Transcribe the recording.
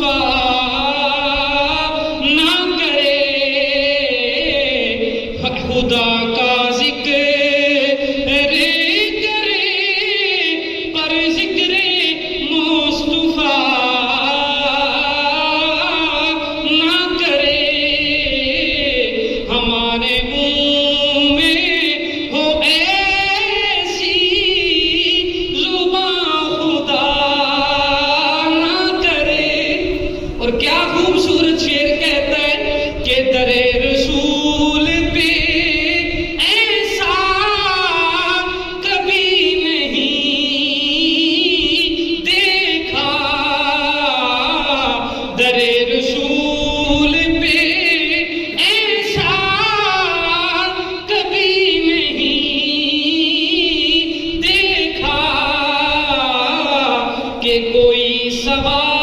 مصطفیٰ نہ کرے خدا کا ذکر کرے پر ذکر مصطفیٰ نہ کرے ہمارے منہ میں ہو ایسی زبان خدا نہ کرے۔ اور کیا خوبصورت شعر کہتا ہے کہ در رسول پہ ایسا کبھی نہیں دیکھا، در رسول پہ ایسا کبھی نہیں دیکھا کہ کوئی سوال